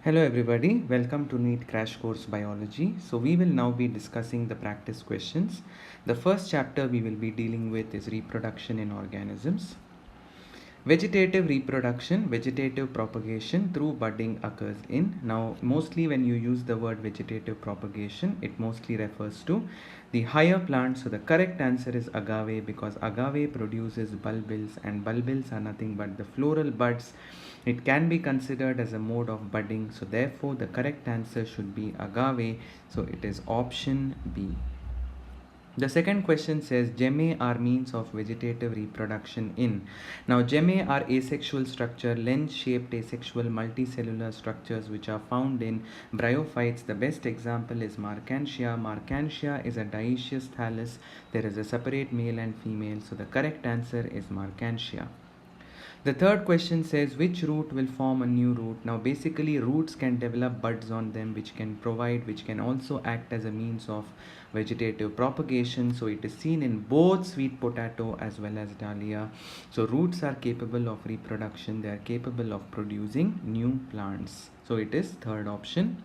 Hello everybody, welcome to NEET Crash Course Biology. So we will now be discussing the practice questions. The first chapter we will be dealing with is reproduction in organisms. Vegetative reproduction, vegetative propagation through budding occurs in. Now mostly when you use the word vegetative propagation, it mostly refers to the higher plants. So the correct answer is agave, because agave produces bulbils, and bulbils are nothing but the floral buds. It can be considered as a mode of budding. So therefore the correct answer should be agave. So it is option B. The second question says gemme are means of vegetative reproduction in. Now gemme are asexual structure, lens shaped asexual multicellular structures which are found in bryophytes. The best example is Marchantia. Marchantia is a dioecious thallus. There is a separate male and female. So the correct answer is Marchantia. The third question says which root will form a new root. Now basically roots can develop buds on them which can also act as a means of vegetative propagation. So it is seen in both sweet potato as well as dahlia. So roots are capable of reproduction. They are capable of producing new plants. So it is third option.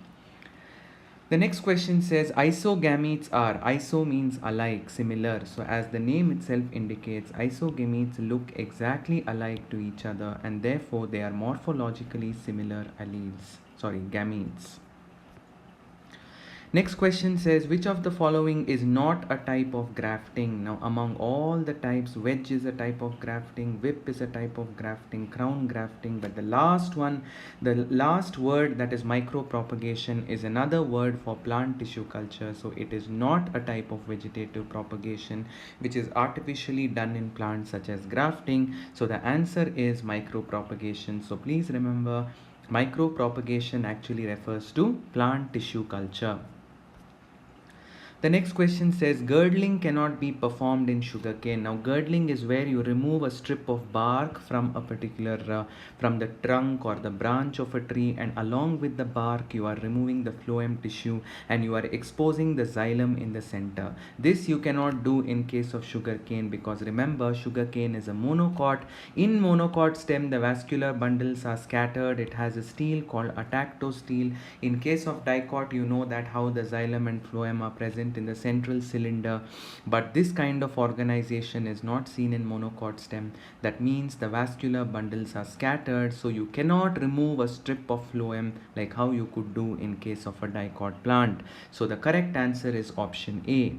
The next question says isogametes are. Iso means alike, similar. So as the name itself indicates, isogametes look exactly alike to each other, and therefore they are morphologically similar gametes. Next question says which of the following is not a type of grafting? Now among all the types, wedge is a type of grafting, whip is a type of grafting, crown grafting, but the last word, that is micropropagation, is another word for plant tissue culture. So it is not a type of vegetative propagation which is artificially done in plants such as grafting. So the answer is micropropagation. So please remember, micropropagation actually refers to plant tissue culture. The next question says girdling cannot be performed in sugarcane. Now girdling is where you remove a strip of bark from a particular from the trunk or the branch of a tree, and along with the bark you are removing the phloem tissue and you are exposing the xylem in the center. This you cannot do in case of sugarcane, because remember sugarcane is a monocot. In monocot stem the vascular bundles are scattered. It has a stele called atactostele. In case of dicot, you know that how the xylem and phloem are present in the central cylinder, but this kind of organization is not seen in monocot stem. That means the vascular bundles are scattered, so you cannot remove a strip of phloem like how you could do in case of a dicot plant. So the correct answer is option A.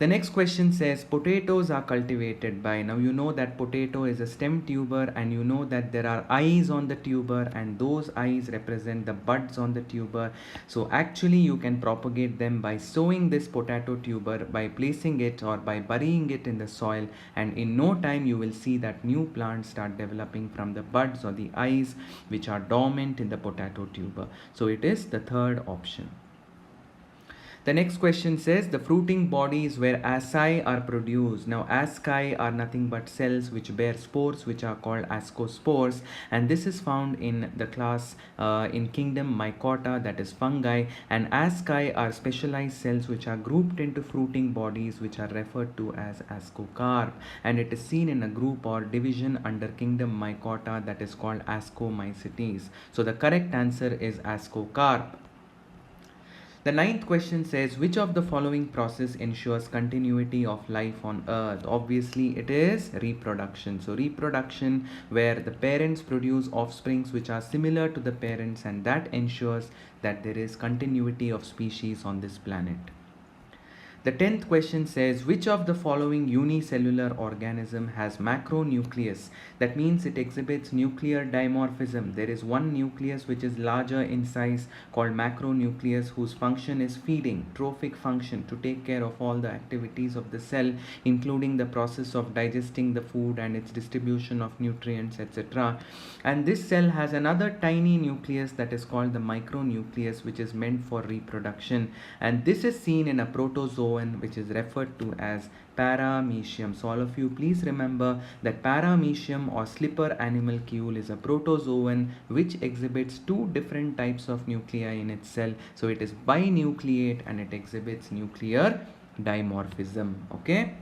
The next question says potatoes are cultivated by. Now you know that potato is a stem tuber, and you know that there are eyes on the tuber, and those eyes represent the buds on the tuber. So actually you can propagate them by sowing this potato tuber, by placing it or by burying it in the soil, and in no time you will see that new plants start developing from the buds or the eyes which are dormant in the potato tuber. So it is the third option. The next question says the fruiting bodies where asci are produced. Now asci are nothing but cells which bear spores which are called ascospores, and this is found in the class in kingdom Mycota, that is fungi, and asci are specialized cells which are grouped into fruiting bodies which are referred to as ascocarp, and it is seen in a group or division under kingdom Mycota that is called Ascomycetes. So the correct answer is ascocarp. The ninth question says which of the following process ensures continuity of life on earth? Obviously it is reproduction. So reproduction, where the parents produce offsprings which are similar to the parents, and that ensures that there is continuity of species on this planet. The 10th question says which of the following unicellular organism has macronucleus? That means it exhibits nuclear dimorphism. There is one nucleus which is larger in size called macronucleus, whose function is feeding, trophic function, to take care of all the activities of the cell, including the process of digesting the food and its distribution of nutrients, etc. And this cell has another tiny nucleus that is called the micronucleus, which is meant for reproduction, and this is seen in a protozoan which is referred to as paramecium. So all of you please remember that paramecium or slipper animalcule is a protozoan which exhibits two different types of nuclei in its cell. So it is binucleate and it exhibits nuclear dimorphism. Okay.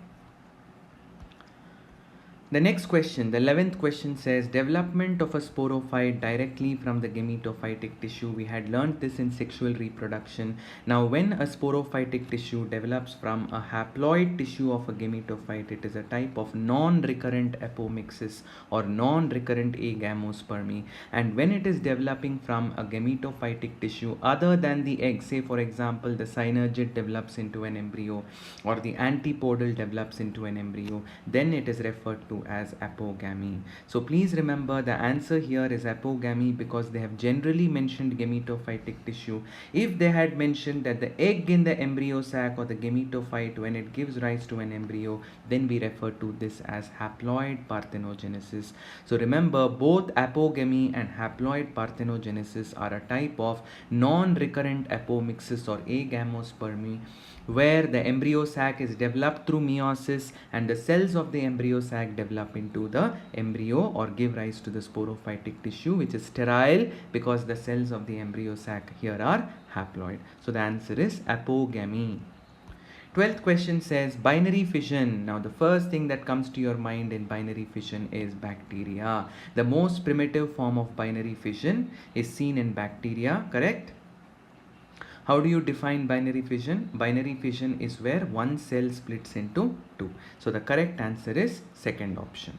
The next question, the 11th question says development of a sporophyte directly from the gametophytic tissue. We had learned this in sexual reproduction. Now, when a sporophytic tissue develops from a haploid tissue of a gametophyte, it is a type of non-recurrent apomixis or non-recurrent agamospermy. And when it is developing from a gametophytic tissue other than the egg, say for example the synergid develops into an embryo or the antipodal develops into an embryo, then it is referred to as apogamy. So please remember the answer here is apogamy because they have generally mentioned gametophytic tissue. If they had mentioned that the egg in the embryo sac or the gametophyte, when it gives rise to an embryo, then we refer to this as haploid parthenogenesis. So remember, both apogamy and haploid parthenogenesis are a type of non-recurrent apomixis or agamospermy, where the embryo sac is developed through meiosis and the cells of the embryo sac develop into the embryo or give rise to the sporophytic tissue, which is sterile because the cells of the embryo sac here are haploid. So the answer is apogamy. 12th question says binary fission. Now the first thing that comes to your mind in binary fission is bacteria. The most primitive form of binary fission is seen in bacteria, correct? How do you define binary fission? Binary fission is where one cell splits into two. So the correct answer is second option.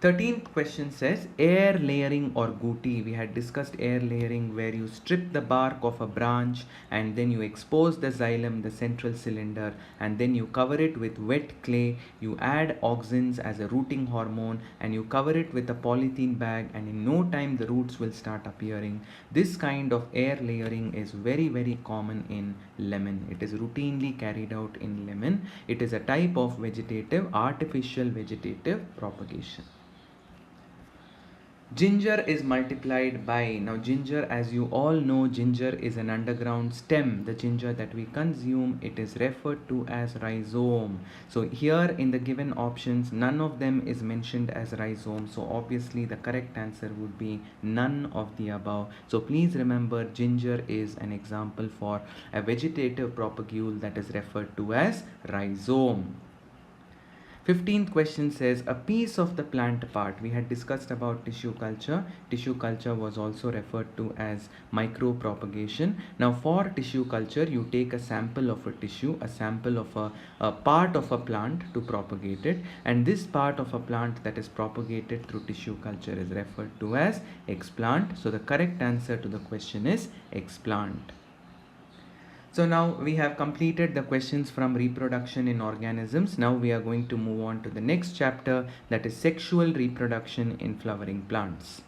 13th question says air layering or guti. We had discussed air layering where you strip the bark of a branch and then you expose the xylem, the central cylinder, and then you cover it with wet clay. You add auxins as a rooting hormone and you cover it with a polythene bag, and in no time the roots will start appearing. This kind of air layering is very common in lemon. It is routinely carried out in lemon. It is a type of artificial vegetative propagation. Ginger is multiplied by, now ginger, as you all know, ginger is an underground stem. The ginger that we consume, it is referred to as rhizome. So here in the given options, none of them is mentioned as rhizome. So obviously the correct answer would be none of the above. So please remember, ginger is an example for a vegetative propagule that is referred to as rhizome. 15th question says a piece of the plant part. We had discussed about tissue culture. Tissue culture was also referred to as micropropagation. Now for tissue culture, you take a sample of a tissue, a sample of a part of a plant to propagate it, and this part of a plant that is propagated through tissue culture is referred to as explant. So the correct answer to the question is explant. So now we have completed the questions from reproduction in organisms. Now we are going to move on to the next chapter, that is sexual reproduction in flowering plants.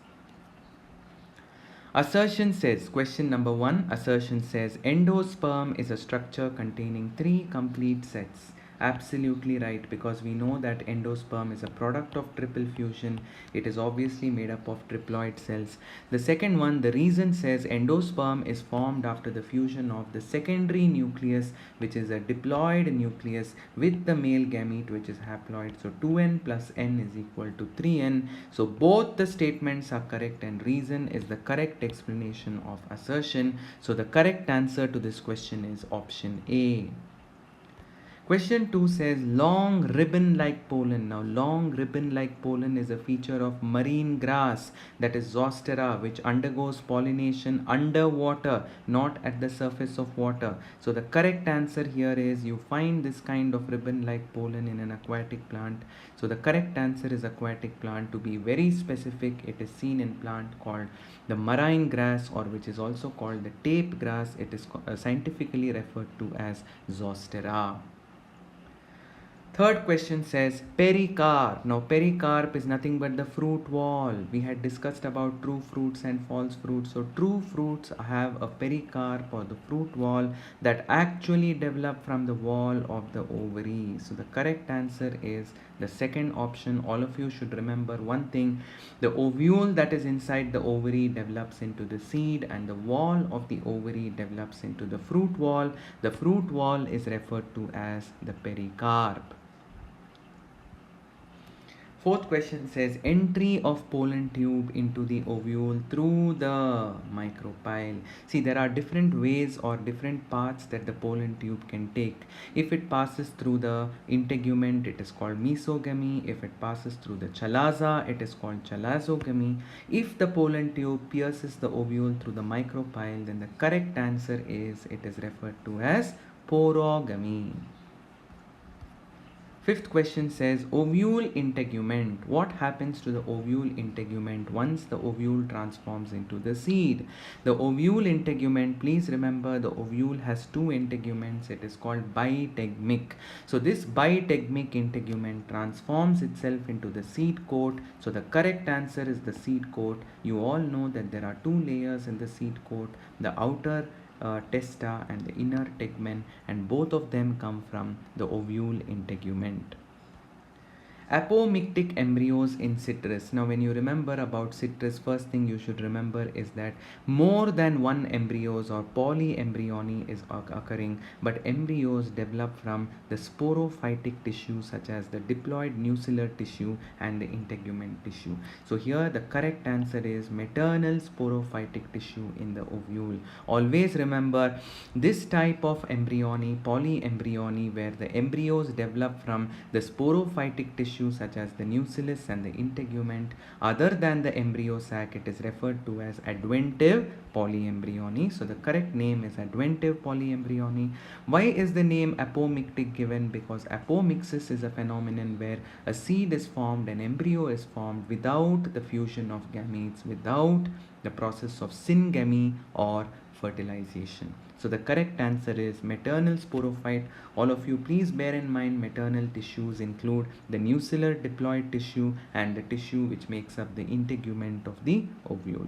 Assertion says, question number 1, assertion says endosperm is a structure containing 3 complete sets. Absolutely right, because we know that endosperm is a product of triple fusion. It is obviously made up of triploid cells. The second one, the reason says endosperm is formed after the fusion of the secondary nucleus, which is a diploid nucleus, with the male gamete, which is haploid. So 2n plus n is equal to 3n. So both the statements are correct and reason is the correct explanation of assertion. So the correct answer to this question is option A. Question 2 says long ribbon-like pollen. Now long ribbon-like pollen is a feature of marine grass, that is Zostera, which undergoes pollination underwater, not at the surface of water. So the correct answer here is you find this kind of ribbon-like pollen in an aquatic plant. So the correct answer is aquatic plant. To be very specific, it is seen in plant called the marine grass, or which is also called the tape grass. It is scientifically referred to as Zostera. Third question says pericarp. Now pericarp is nothing but the fruit wall. We had discussed about true fruits and false fruits. So true fruits have a pericarp or the fruit wall that actually develop from the wall of the ovary. So the correct answer is the second option. All of you should remember one thing: the ovule that is inside the ovary develops into the seed, and the wall of the ovary develops into the fruit wall. The fruit wall is referred to as the pericarp. Fourth question says entry of pollen tube into the ovule through the micropyle. See, there are different ways or different paths that the pollen tube can take. If it passes through the integument, it is called mesogamy. If it passes through the chalaza, it is called chalazogamy. If the pollen tube pierces the ovule through the micropyle, then the correct answer is it is referred to as porogamy. Fifth question says ovule integument. What happens to the ovule integument once the ovule transforms into the seed? The ovule integument, please remember the ovule has two integuments. It is called bitegmic. So this bitegmic integument transforms itself into the seed coat. So the correct answer is the seed coat. You all know that there are two layers in the seed coat, the outer testa and the inner tegmen, and both of them come from the ovule integument. Apomictic embryos in citrus. Now, when you remember about citrus, first thing you should remember is that more than one embryos or polyembryony is occurring, but embryos develop from the sporophytic tissue such as the diploid nuclear tissue and the integument tissue. So here the correct answer is maternal sporophytic tissue in the ovule. Always remember this type of embryony, polyembryony, where the embryos develop from the sporophytic tissue such as the nucellus and the integument. Other than the embryo sac, it is referred to as adventive polyembryony. So the correct name is adventive polyembryony. Why is the name apomictic given? Because apomixis is a phenomenon where a seed is formed, an embryo is formed without the fusion of gametes, without the process of syngamy or fertilization. So the correct answer is maternal sporophyte. All of you please bear in mind maternal tissues include the nuclear diploid tissue and the tissue which makes up the integument of the ovule.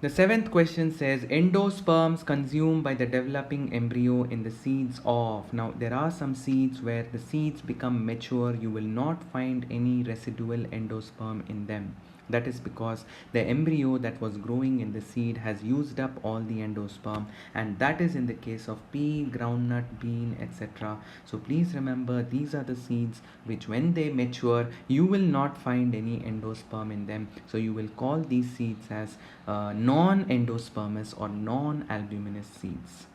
The seventh question says endosperms consumed by the developing embryo in the seeds of. Now there are some seeds where the seeds become mature. You will not find any residual endosperm in them. That is because the embryo that was growing in the seed has used up all the endosperm, and that is in the case of pea, groundnut, bean, etc. So please remember these are the seeds which when they mature you will not find any endosperm in them. So you will call these seeds as non-endospermous or non-albuminous seeds.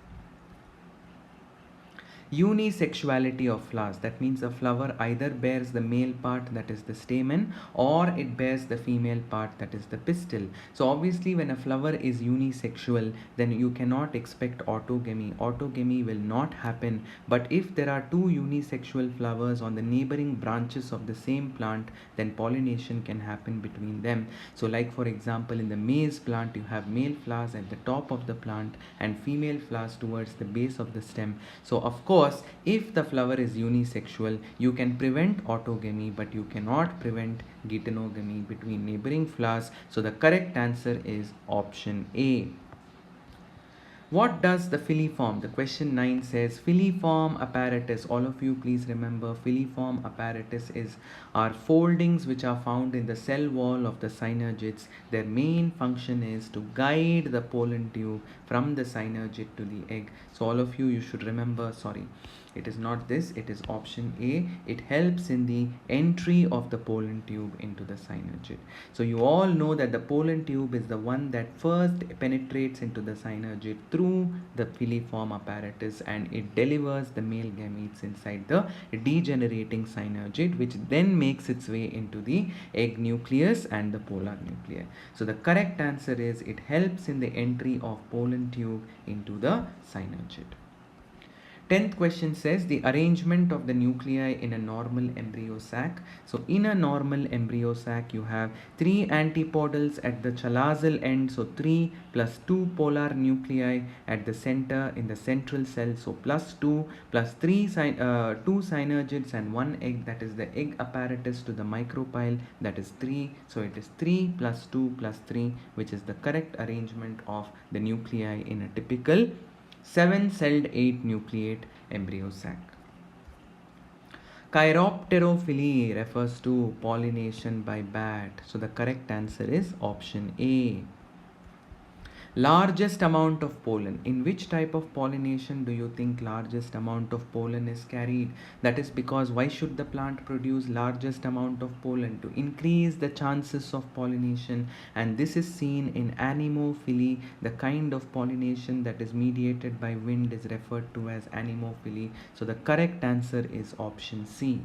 Unisexuality of flowers, that means a flower either bears the male part, that is the stamen, or it bears the female part, that is the pistil. So obviously when a flower is unisexual, then you cannot expect autogamy. Autogamy will not happen. But if there are two unisexual flowers on the neighboring branches of the same plant, then pollination can happen between them. So like for example in the maize plant you have male flowers at the top of the plant and female flowers towards the base of the stem. So of course if the flower is unisexual, you can prevent autogamy, but you cannot prevent geitonogamy between neighboring flowers. So the correct answer is option A. What does the filiform? The question 9 says filiform apparatus. All of you please remember filiform apparatus is our foldings which are found in the cell wall of the synergids. Their main function is to guide the pollen tube from the synergid to the egg. So all of you should remember, sorry, it is not this, it is option A. It helps in the entry of the pollen tube into the synergid. So you all know that the pollen tube is the one that first penetrates into the synergid through the filiform apparatus, and it delivers the male gametes inside the degenerating synergid, which then makes its way into the egg nucleus and the polar nuclei. So the correct answer is it helps in the entry of pollen tube into the synergid. 10th question says the arrangement of the nuclei in a normal embryo sac. So in a normal embryo sac you have 3 antipodals at the chalazal end, so 3 plus 2 polar nuclei at the center in the central cell, so plus 2 plus 3 2 synergids and 1 egg, that is the egg apparatus to the micropyle, that is 3. So it is 3 plus 2 plus 3, which is the correct arrangement of the nuclei in a typical 7-celled 8-nucleate embryo sac. Chiropterophily refers to pollination by bat. So the correct answer is option A. Largest amount of pollen. In which type of pollination do you think largest amount of pollen is carried? That is because why should the plant produce largest amount of pollen? To increase the chances of pollination, and this is seen in anemophily. The kind of pollination that is mediated by wind is referred to as anemophily. So the correct answer is option C.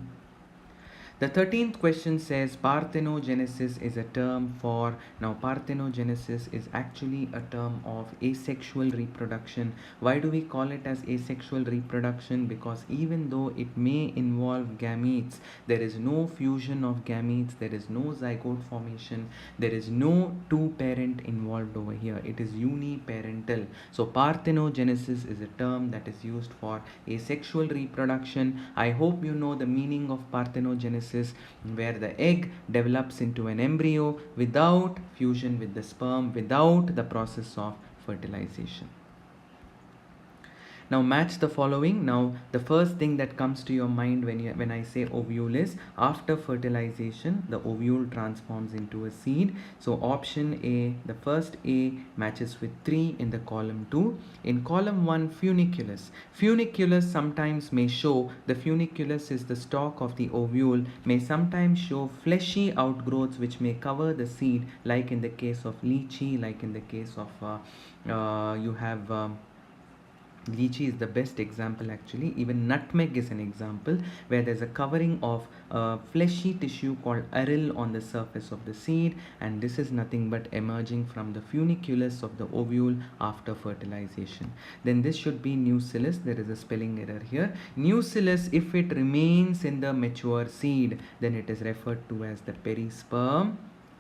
The 13th question says parthenogenesis is a term for. Now, parthenogenesis is actually a term of asexual reproduction. Why do we call it as asexual reproduction? Because even though it may involve gametes, there is no fusion of gametes, there is no zygote formation, there is no two parent involved over here. It is uniparental. So, parthenogenesis is a term that is used for asexual reproduction. I hope you know the meaning of parthenogenesis, where the egg develops into an embryo without fusion with the sperm, without the process of fertilization. Now match the following. Now the first thing that comes to your mind when I say ovule is after fertilization the ovule transforms into a seed. So option A, the first A matches with 3 in the column 2. In column 1, funiculus. Funiculus sometimes may show, the funiculus is the stalk of the ovule, may sometimes show fleshy outgrowths which may cover the seed, like in the case of lychee, like in the case of lychee is the best example actually. Even nutmeg is an example where there's a covering of fleshy tissue called aril on the surface of the seed, and this is nothing but emerging from the funiculus of the ovule after fertilization. Then this should be nucellus. There is a spelling error here. Nucellus, if it remains in the mature seed, then it is referred to as the perisperm.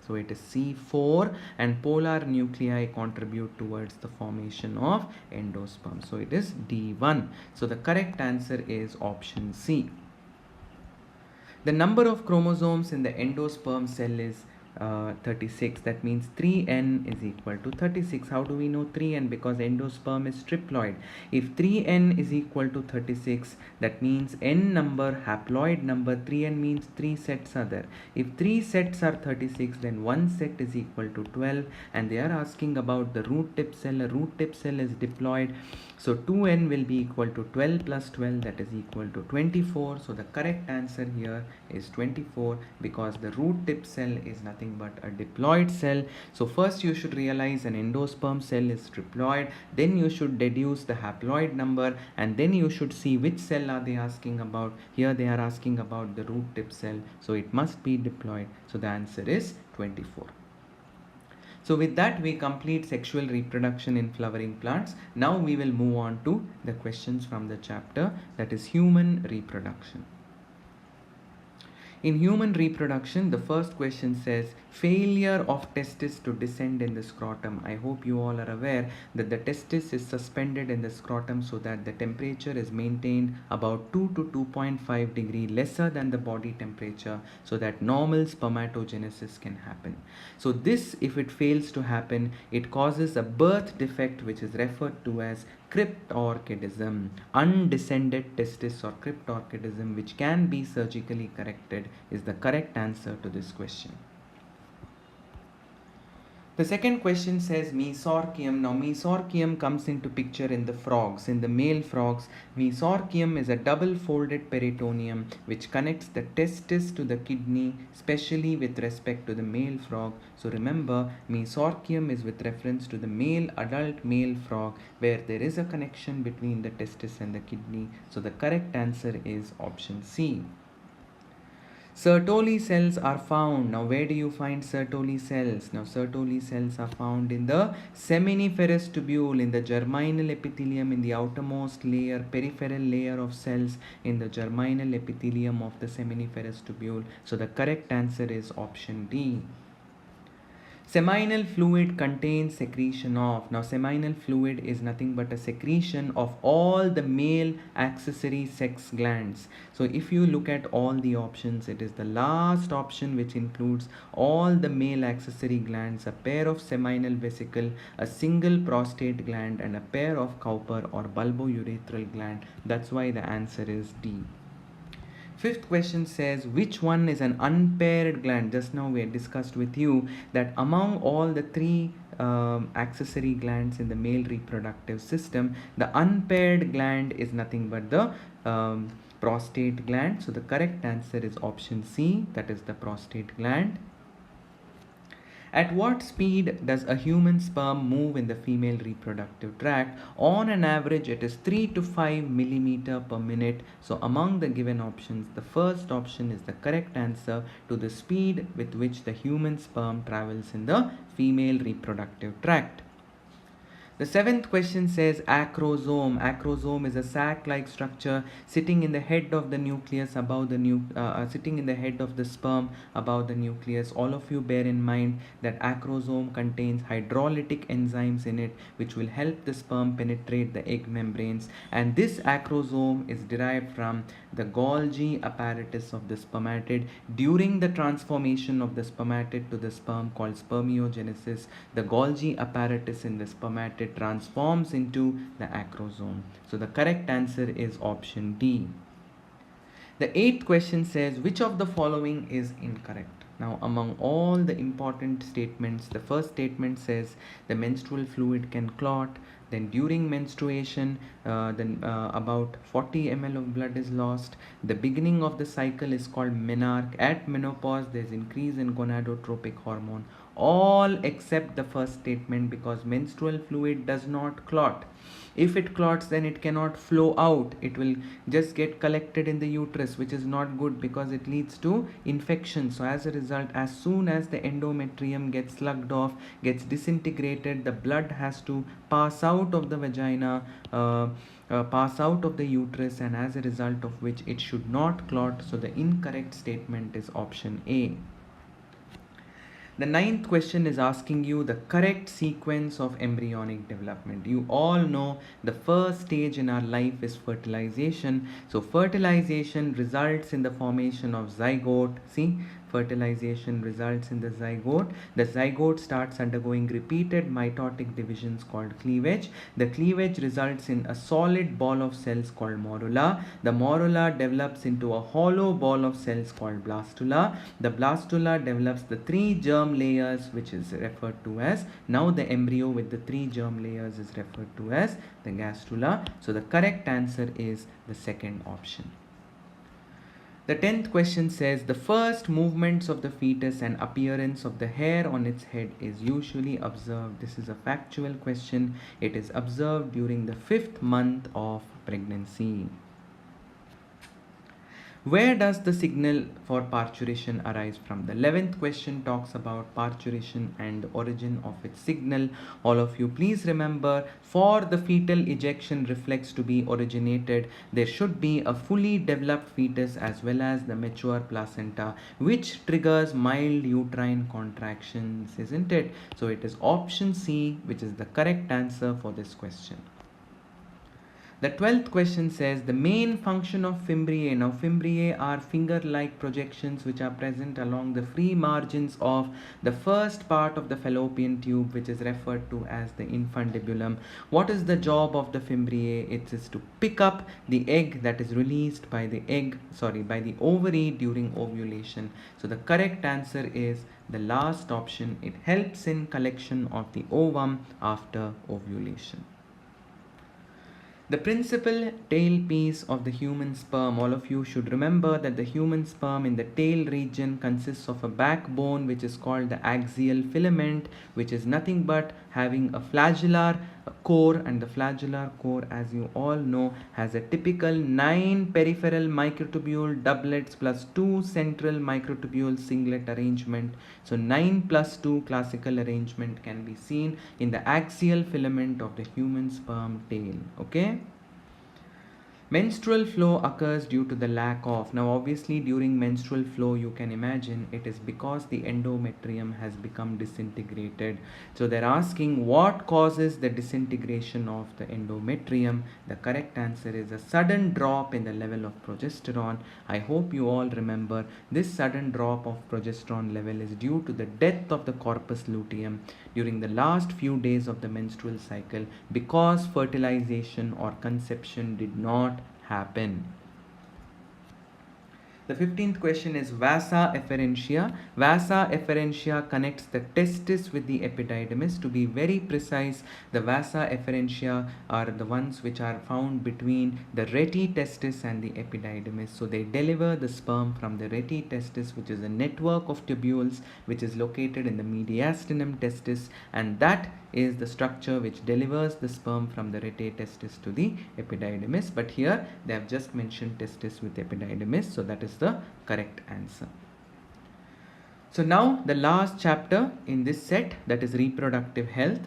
So it is C4, and polar nuclei contribute towards the formation of endosperm. So it is D1. So the correct answer is option C. The number of chromosomes in the endosperm cell is 36. That means 3n is equal to 36. How do we know 3n? Because endosperm is triploid. If 3n is equal to 36, that means n number, haploid number, 3n means 3 sets are there. If 3 sets are 36, then 1 set is equal to 12, and they are asking about the root tip cell. A root tip cell is diploid. So 2n will be equal to 12 plus 12, that is equal to 24. So the correct answer here is 24, because the root tip cell is nothing but a diploid cell. So first you should realize an endosperm cell is triploid, then you should deduce the haploid number, and then you should see which cell are they asking about. Here they are asking about the root tip cell, so it must be diploid. So the answer is 24. So with that we complete sexual reproduction in flowering plants. Now we will move on to the questions from the chapter, that is human reproduction. In human reproduction, the first question says failure of testis to descend in the scrotum. I hope you all are aware that the testis is suspended in the scrotum so that the temperature is maintained about 2 to 2.5 degree lesser than the body temperature, so that normal spermatogenesis can happen. So this, if it fails to happen, it causes a birth defect which is referred to as cryptorchidism, undescended testis or cryptorchidism, which can be surgically corrected, is the correct answer to this question. The second question says mesorchium. Now mesorchium comes into picture in the frogs. In the male frogs, mesorchium is a double folded peritoneum which connects the testis to the kidney, especially with respect to the male frog. So remember, mesorchium is with reference to the male adult male frog, where there is a connection between the testis and the kidney. So the correct answer is option C. Sertoli cells are found. Now where do you find Sertoli cells? Now Sertoli cells are found in the seminiferous tubule, in the germinal epithelium, in the outermost layer, peripheral layer of cells in the germinal epithelium of the seminiferous tubule. So the correct answer is option D. Seminal fluid contains secretion of. Now seminal fluid is nothing but a secretion of all the male accessory sex glands. So if you look at all the options, it is the last option which includes all the male accessory glands, a pair of seminal vesicle, a single prostate gland, and a pair of Cowper or bulbourethral gland. That's why the answer is D. Fifth question says which one is an unpaired gland. Just now we had discussed with you that among all the three accessory glands in the male reproductive system. The unpaired gland is nothing but the prostate gland. So the correct answer is option C, that is the prostate gland. At what speed does a human sperm move in the female reproductive tract? On an average, it is 3 to 5 millimeter per minute. So among the given options, the first option is the correct answer to the speed with which the human sperm travels in the female reproductive tract. The seventh question says acrosome. Acrosome is a sac-like structure sitting in the head of the nucleus above the sitting in the head of the sperm above the nucleus. All of you bear in mind that acrosome contains hydrolytic enzymes in it which will help the sperm penetrate the egg membranes, and this acrosome is derived from the Golgi apparatus of the spermatid. During the transformation of the spermatid to the sperm called spermiogenesis, the Golgi apparatus in the spermatid transforms into the acrosome. So the correct answer is option D. The eighth question says, which of the following is incorrect? Now, among all the important statements, the first statement says the menstrual fluid can clot. Then during menstruation, about 40 ml of blood is lost. The beginning of the cycle is called menarche. At menopause, there is increase in gonadotropic hormone. All except the first statement, because menstrual fluid does not clot. If it clots, then it cannot flow out. It will just get collected in the uterus, which is not good because it leads to infection. So as a result, as soon as the endometrium gets slugged off, gets disintegrated, the blood has to pass out of the vagina, pass out of the uterus, and as a result of which it should not clot. So the incorrect statement is option A. The ninth question is asking you the correct sequence of embryonic development. You all know the first stage in our life is fertilization. So fertilization results in the formation of zygote. See, fertilization results in the zygote. The zygote starts undergoing repeated mitotic divisions called cleavage. The cleavage results in a solid ball of cells called morula. The morula develops into a hollow ball of cells called blastula. The blastula develops the 3 germ layers, which is referred to as, now the embryo with the 3 germ layers is referred to as the gastrula. So the correct answer is the second option. The 10th question says the first movements of the fetus and appearance of the hair on its head is usually observed. This is a factual question. It is observed during the 5th month of pregnancy. Where does the signal for parturition arise from? The 11th question talks about parturition and the origin of its signal. All of you please remember, for the fetal ejection reflex to be originated, there should be a fully developed fetus as well as the mature placenta, which triggers mild uterine contractions, isn't it? So it is option C, which is the correct answer for this question. The 12th question says the main function of fimbriae. Now fimbriae are finger-like projections which are present along the free margins of the first part of the fallopian tube, which is referred to as the infundibulum. What is the job of the fimbriae? It is to pick up the egg that is released by the ovary during ovulation. So the correct answer is the last option. It helps in collection of the ovum after ovulation. The principal tailpiece of the human sperm, all of you should remember that the human sperm in the tail region consists of a backbone which is called the axial filament, which is nothing but having a flagellar core, and the flagellar core, as you all know, has a typical 9 peripheral microtubule doublets plus 2 central microtubule singlet arrangement. So 9 plus 2 classical arrangement can be seen in the axial filament of the human sperm tail. Okay. Menstrual flow occurs due to the lack of. Now obviously during menstrual flow, you can imagine it is because the endometrium has become disintegrated. So they're asking what causes the disintegration of the endometrium. The correct answer is a sudden drop in the level of progesterone. I hope you all remember this sudden drop of progesterone level is due to the death of the corpus luteum during the last few days of the menstrual cycle because fertilization or conception did not happen. The 15th question is vasa efferentia. Vasa efferentia connects the testis with the epididymis. To be very precise, the vasa efferentia are the ones which are found between the reti testis and the epididymis. So they deliver the sperm from the reti testis, which is a network of tubules which is located in the mediastinum testis, and that is the structure which delivers the sperm from the rete testis to the epididymis. But here they have just mentioned testis with epididymis, so that is the correct answer. So now the last chapter in this set, that is reproductive health.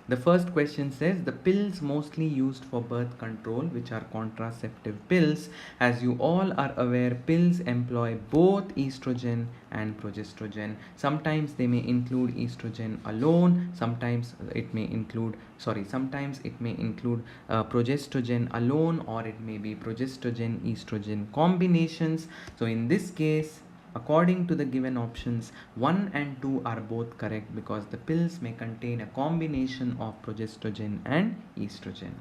The first question says the pills mostly used for birth control, which are contraceptive pills. As you all are aware, pills employ both estrogen and progestogen. Sometimes they may include estrogen alone, sometimes it may include progestogen alone, or it may be progestogen estrogen combinations. So in this case, according to the given options, 1 and 2 are both correct because the pills may contain a combination of progestogen and estrogen.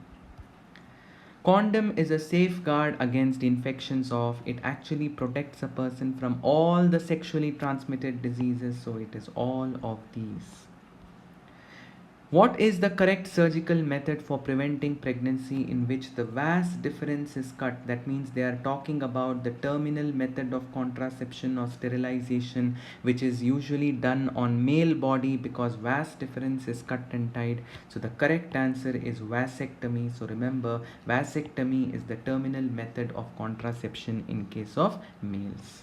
Condom is a safeguard against infections of, it actually protects a person from all the sexually transmitted diseases, so it is all of these. What is the correct surgical method for preventing pregnancy in which the vas deferens is cut? That means they are talking about the terminal method of contraception or sterilization, which is usually done on male body because vas deferens is cut and tied. So the correct answer is vasectomy. So remember, vasectomy is the terminal method of contraception in case of males.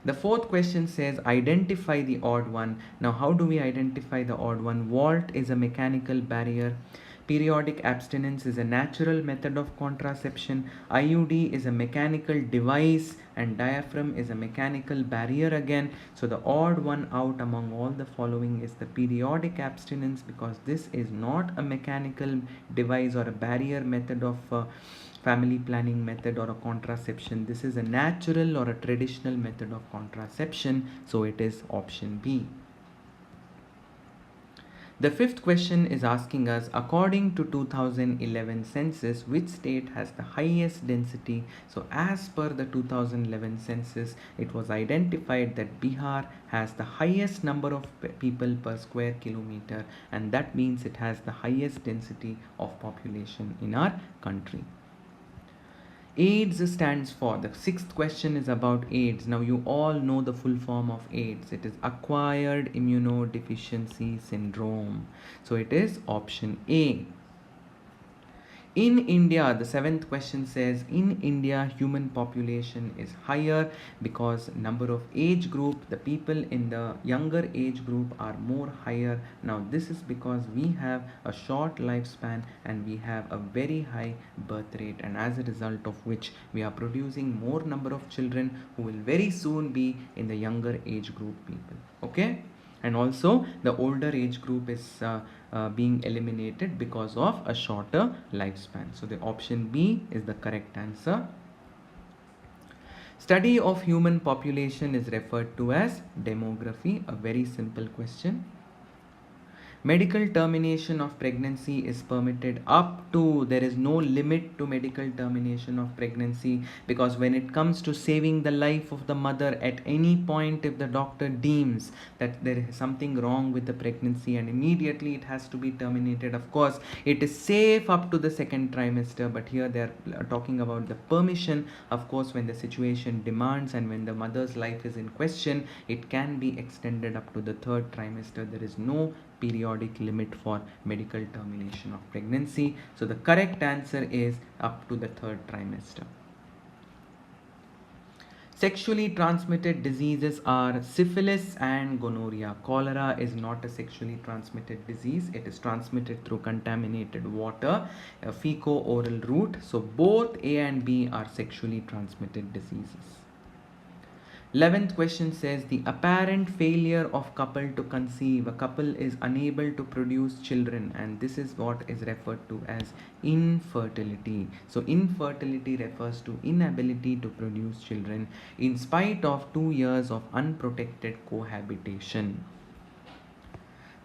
The fourth question says identify the odd one. Now how do we identify the odd one? Walt is a mechanical barrier. Periodic abstinence is a natural method of contraception. IUD is a mechanical device, and diaphragm is a mechanical barrier again. So the odd one out among all the following is the periodic abstinence, because this is not a mechanical device or a barrier method of family planning method or a contraception. This is a natural or a traditional method of contraception, so it is option B. The fifth question is asking us, according to 2011 census, which state has the highest density? So as per the 2011 census, it was identified that Bihar has the highest number of people per square kilometer, and that means it has the highest density of population in our country. AIDS stands for, the sixth question is about AIDS. Now you all know the full form of AIDS. It is acquired immunodeficiency syndrome. So it is option A. In India, the seventh question says, in India, human population is higher because number of age group, the people in the younger age group are more higher. Now this is because we have a short lifespan and we have a very high birth rate, and as a result of which we are producing more number of children who will very soon be in the younger age group people. Okay? And also the older age group is being eliminated because of a shorter lifespan. So the option B is the correct answer. Study of human population is referred to as demography. A very simple question. Medical termination of pregnancy is permitted up to, there is no limit to medical termination of pregnancy, because when it comes to saving the life of the mother, at any point if the doctor deems that there is something wrong with the pregnancy and immediately it has to be terminated, of course it is safe up to the second trimester, but here they are talking about the permission. Of course, when the situation demands and when the mother's life is in question, it can be extended up to the third trimester. There is no periodic limit for medical termination of pregnancy. So the correct answer is up to the third trimester. Sexually transmitted diseases are syphilis and gonorrhea. Cholera is not a sexually transmitted disease. It is transmitted through contaminated water, a fecal-oral route. So both A and B are sexually transmitted diseases. 11th question says the apparent failure of couple to conceive. A couple is unable to produce children, and this is what is referred to as infertility. So infertility refers to inability to produce children in spite of 2 years of unprotected cohabitation.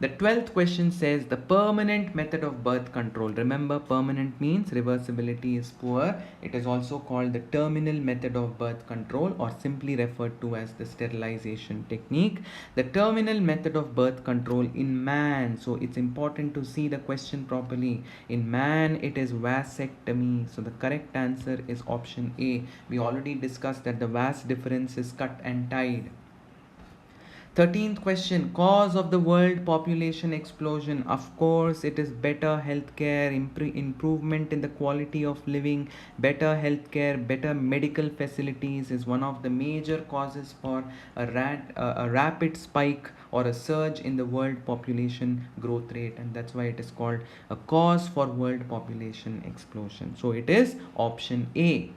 The 12th question says the permanent method of birth control. Remember, permanent means reversibility is poor. It is also called the terminal method of birth control, or simply referred to as the sterilization technique. The terminal method of birth control in man. So it's important to see the question properly. In man, it is vasectomy. So the correct answer is option A. We already discussed that the vas difference is cut and tied. 13th question, cause of the world population explosion. Of course, it is better healthcare, improvement in the quality of living. Better healthcare, better medical facilities is one of the major causes for a rapid spike or a surge in the world population growth rate, and that's why it is called a cause for world population explosion. So it is option A.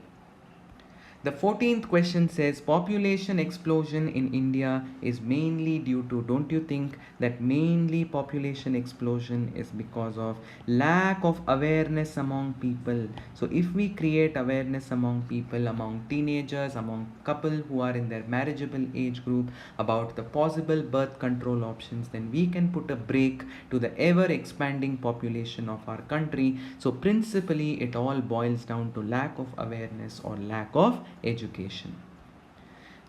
The 14th question says population explosion in India is mainly due to, don't you think that mainly population explosion is because of lack of awareness among people? So if we create awareness among people, among teenagers, among couple who are in their marriageable age group about the possible birth control options, then we can put a break to the ever expanding population of our country. So principally it all boils down to lack of awareness or lack of education.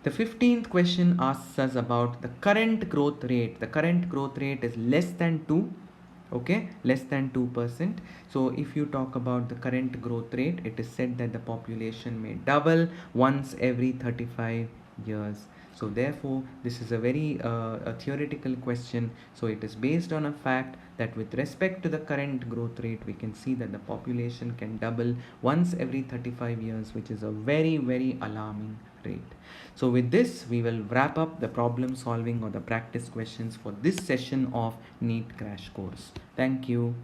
The 15th question asks us about the current growth rate. The current growth rate is less than 2, okay, less than 2%. So if you talk about the current growth rate, it is said that the population may double once every 35 years. So therefore this is a very a theoretical question. So it is based on a fact that with respect to the current growth rate, we can see that the population can double once every 35 years, which is a very, very alarming rate. So with this, we will wrap up the problem solving or the practice questions for this session of NEET crash course. Thank you.